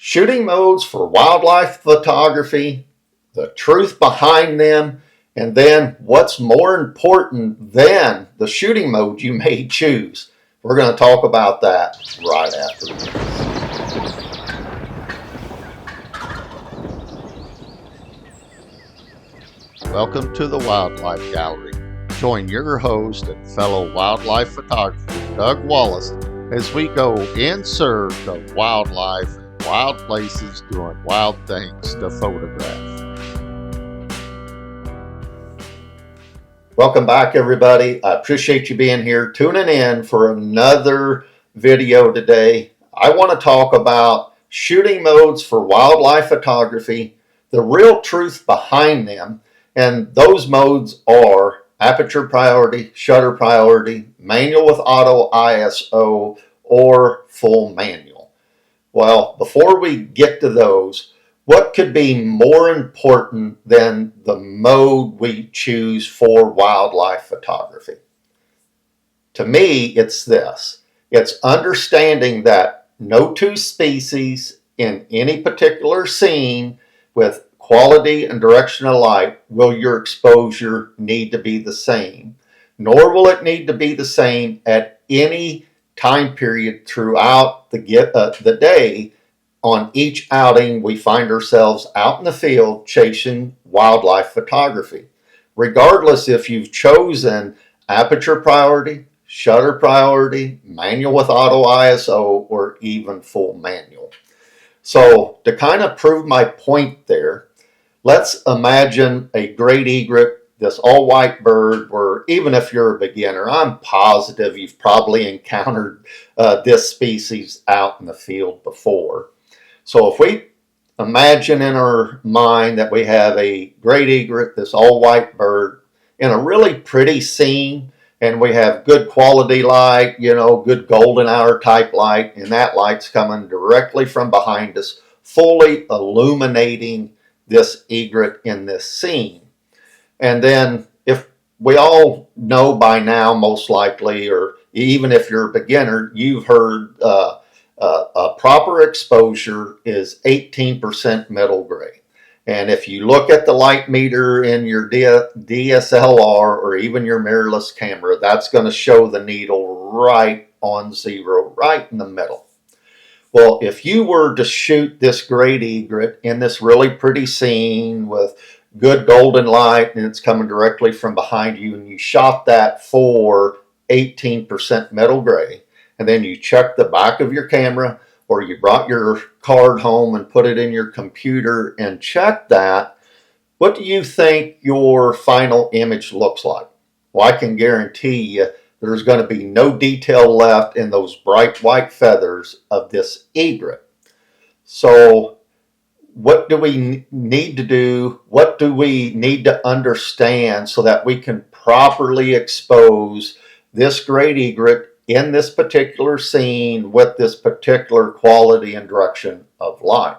Shooting modes for wildlife photography, the truth behind them, and then what's more important than the shooting mode you may choose. We're going to talk about that right after this. Welcome to the Wildlife Gallery. Join your host and fellow wildlife photographer, Doug Wallace, as we go in search of wildlife and wild places doing wild things to photograph. Welcome back, everybody. I appreciate you being here, tuning in for another video today. I want to talk about shooting modes for wildlife photography, the real truth behind them, and those modes are aperture priority, shutter priority, manual with auto ISO, or full manual. Well, before we get to those, what could be more important than the mode we choose for wildlife photography? To me, it's this. It's understanding that no two species in any particular scene with quality and direction of light will your exposure need to be the same, nor will it need to be the same at any time period throughout the day. On each outing, we find ourselves out in the field chasing wildlife photography, regardless if you've chosen aperture priority, shutter priority, manual with auto ISO, or even full manual. So to kind of prove my point there, let's imagine a great egret, this all-white bird, or even if you're a beginner, I'm positive you've probably encountered this species out in the field before. So if we imagine in our mind that we have a great egret, this all-white bird, in a really pretty scene, and we have good quality light, good golden hour type light, and that light's coming directly from behind us, fully illuminating this egret in this scene. And then if we all know by now, most likely, or even if you're a beginner, you've heard a proper exposure is 18% middle gray. And if you look at the light meter in your DSLR or even your mirrorless camera, that's going to show the needle right on zero, right in the middle. Well, if you were to shoot this great egret in this really pretty scene with good golden light and it's coming directly from behind you, and you shot that for 18% middle gray, and then you check the back of your camera or you brought your card home and put it in your computer and checked that, what do you think your final image looks like? Well, I can guarantee you there's going to be no detail left in those bright white feathers of this egret. So what do we need to do? What do we need to understand so that we can properly expose this great egret in this particular scene with this particular quality and direction of light?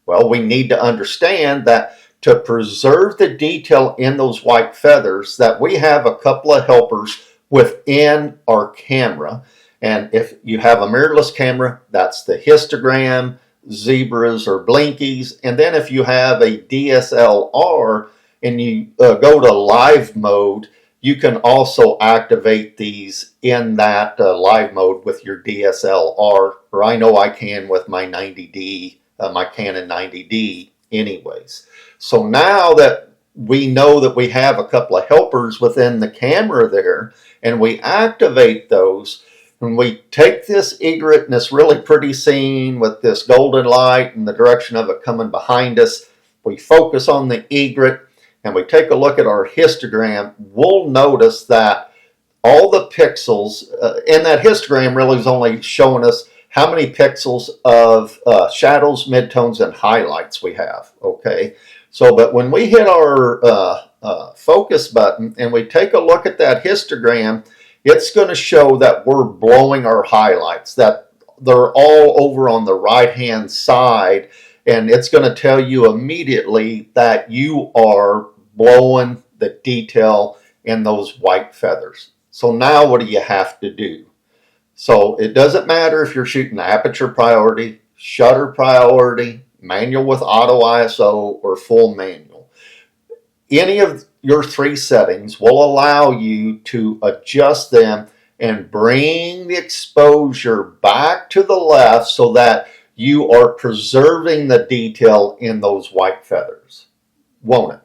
Well, we need to understand that to preserve the detail in those white feathers, that we have a couple of helpers within our camera. And if you have a mirrorless camera, that's the histogram, zebras or blinkies. And then if you have a DSLR and you go to live mode, you can also activate these in that live mode with your DSLR, or I know I can with my 90D, my Canon 90D anyways. So now that we know that we have a couple of helpers within the camera there, and we activate those, and we take this egret in this really pretty scene with this golden light and the direction of it coming behind us, we focus on the egret, and we take a look at our histogram, we'll notice that all the pixels in that histogram really is only showing us how many pixels of shadows, midtones, and highlights we have, okay? So, but when we hit our focus button and we take a look at that histogram, it's going to show that we're blowing our highlights, that they're all over on the right-hand side, and it's going to tell you immediately that you are blowing the detail in those white feathers. So now what do you have to do? So it doesn't matter if you're shooting aperture priority, shutter priority, manual with auto ISO, or full manual. Any of your three settings will allow you to adjust them and bring the exposure back to the left so that you are preserving the detail in those white feathers, won't it?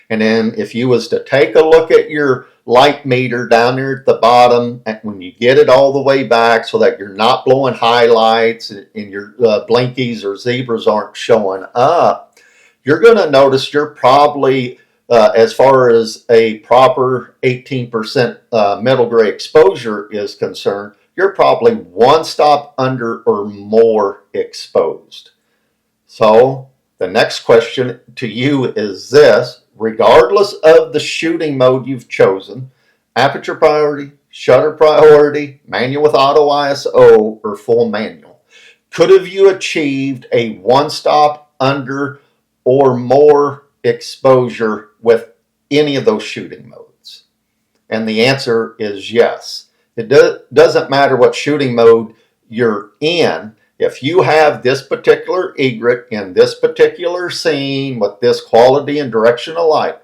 And then if you was to take a look at your light meter down there at the bottom, and when you get it all the way back so that you're not blowing highlights and your blinkies or zebras aren't showing up, you're going to notice you're probably, as far as a proper 18% middle gray exposure is concerned, you're probably one stop under or more exposed. So the next question to you is this: regardless of the shooting mode you've chosen, aperture priority, shutter priority, manual with auto ISO, or full manual, could have you achieved a one stop under or more exposure with any of those shooting modes? And the answer is yes. It doesn't matter what shooting mode you're in. If you have this particular egret in this particular scene with this quality and direction of light,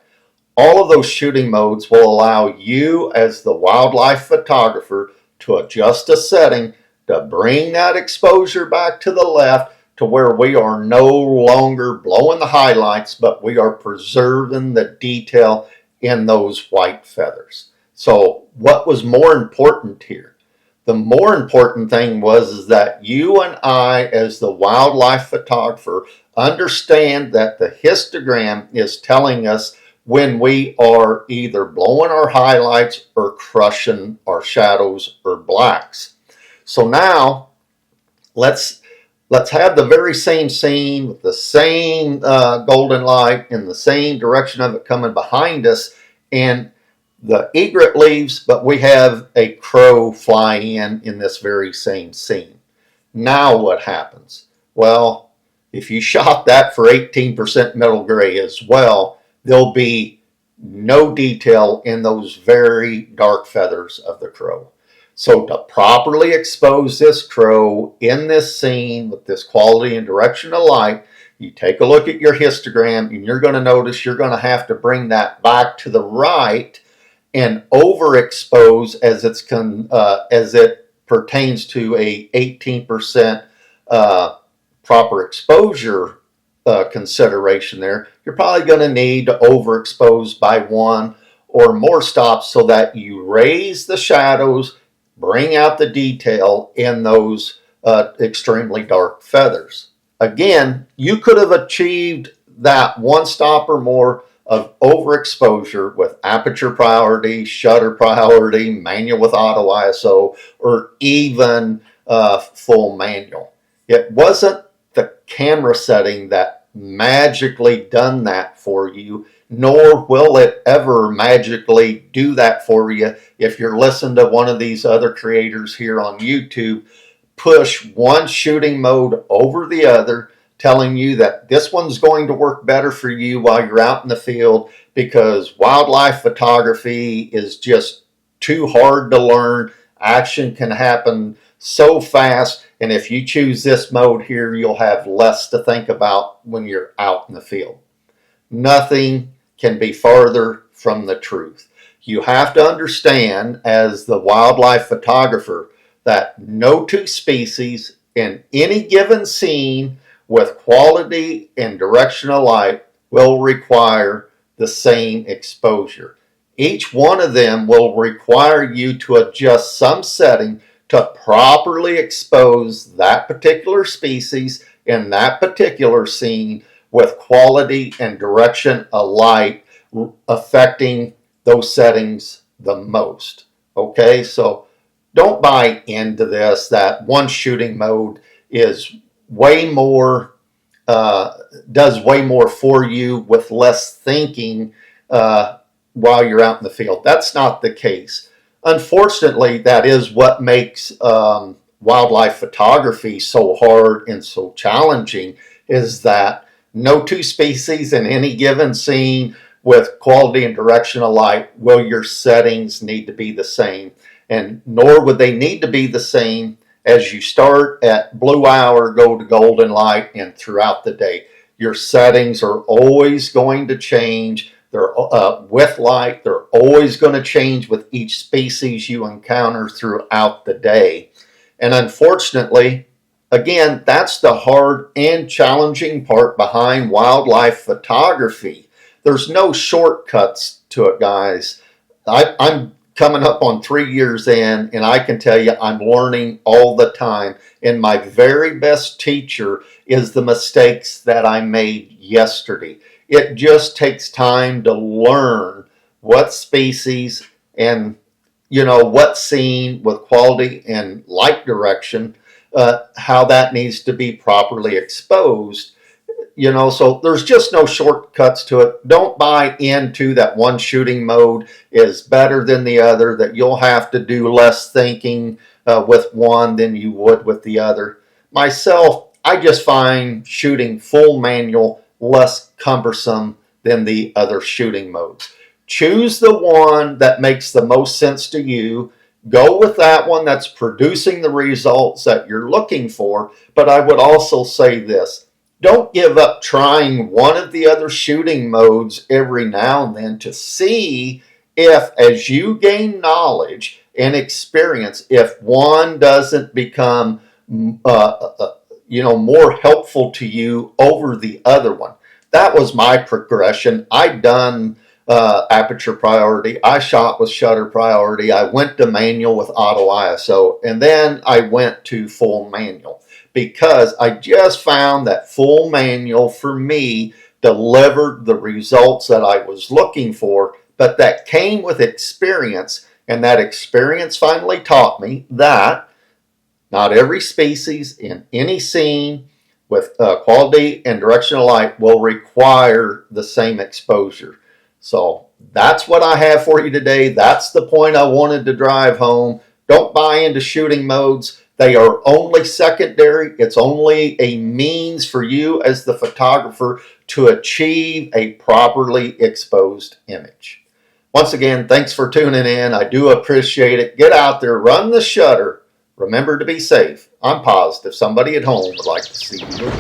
all of those shooting modes will allow you as the wildlife photographer to adjust a setting to bring that exposure back to the left to where we are no longer blowing the highlights, but we are preserving the detail in those white feathers. So what was more important here? The more important thing was that you and I, as the wildlife photographer, understand that the histogram is telling us when we are either blowing our highlights or crushing our shadows or blacks. So now let's have the very same scene with the same golden light in the same direction of it coming behind us, and the egret leaves, but we have a crow fly in this very same scene. Now what happens? Well, if you shot that for 18% middle gray as well, there'll be no detail in those very dark feathers of the crow. So to properly expose this crow in this scene with this quality and direction of light, you take a look at your histogram and you're going to notice you're going to have to bring that back to the right and overexpose as it pertains to a 18% proper exposure consideration there. You're probably going to need to overexpose by one or more stops so that you raise the shadows, bring out the detail in those extremely dark feathers. Again, you could have achieved that one stop or more of overexposure with aperture priority, shutter priority, manual with auto ISO, or even full manual. It wasn't the camera setting that magically done that for you, nor will it ever magically do that for you if you're listening to one of these other creators here on YouTube push one shooting mode over the other, telling you that this one's going to work better for you while you're out in the field because wildlife photography is just too hard to learn. Action can happen so fast, and if you choose this mode here, you'll have less to think about when you're out in the field. Nothing can be farther from the truth. You have to understand, as the wildlife photographer, that no two species in any given scene with quality and directional light will require the same exposure. Each one of them will require you to adjust some setting to properly expose that particular species in that particular scene with quality and direction of light affecting those settings the most. Okay, so don't buy into this that one shooting mode is way more, does way more for you with less thinking while you're out in the field. That's not the case. Unfortunately, that is what makes wildlife photography so hard and so challenging, is that no two species in any given scene with quality and direction of light will your settings need to be the same, and nor would they need to be the same as you start at blue hour, go to golden light, and throughout the day. Your settings are always going to change. They're with light. They're always going to change with each species you encounter throughout the day. And unfortunately, again, that's the hard and challenging part behind wildlife photography. There's no shortcuts to it, guys. I'm coming up on 3 years in, and I can tell you I'm learning all the time. And my very best teacher is the mistakes that I made yesterday. It just takes time to learn what species and what scene with quality and light direction, how that needs to be properly exposed. So there's just no shortcuts to it. Don't buy into that one shooting mode is better than the other, that you'll have to do less thinking with one than you would with the other. Myself, I just find shooting full manual less cumbersome than the other shooting modes. Choose the one that makes the most sense to you. Go with that one that's producing the results that you're looking for. But I would also say this: don't give up trying one of the other shooting modes every now and then to see if, as you gain knowledge and experience, if one doesn't become more helpful to you over the other one. That was my progression. I'd done aperture priority. I shot with shutter priority. I went to manual with auto ISO, and then I went to full manual because I just found that full manual for me delivered the results that I was looking for, but that came with experience, and that experience finally taught me that not every species in any scene with quality and directional light will require the same exposure. So that's what I have for you today. That's the point I wanted to drive home. Don't buy into shooting modes. They are only secondary. It's only a means for you as the photographer to achieve a properly exposed image. Once again, thanks for tuning in. I do appreciate it. Get out there, run the shutter. Remember to be safe. I'm positive somebody at home would like to see you.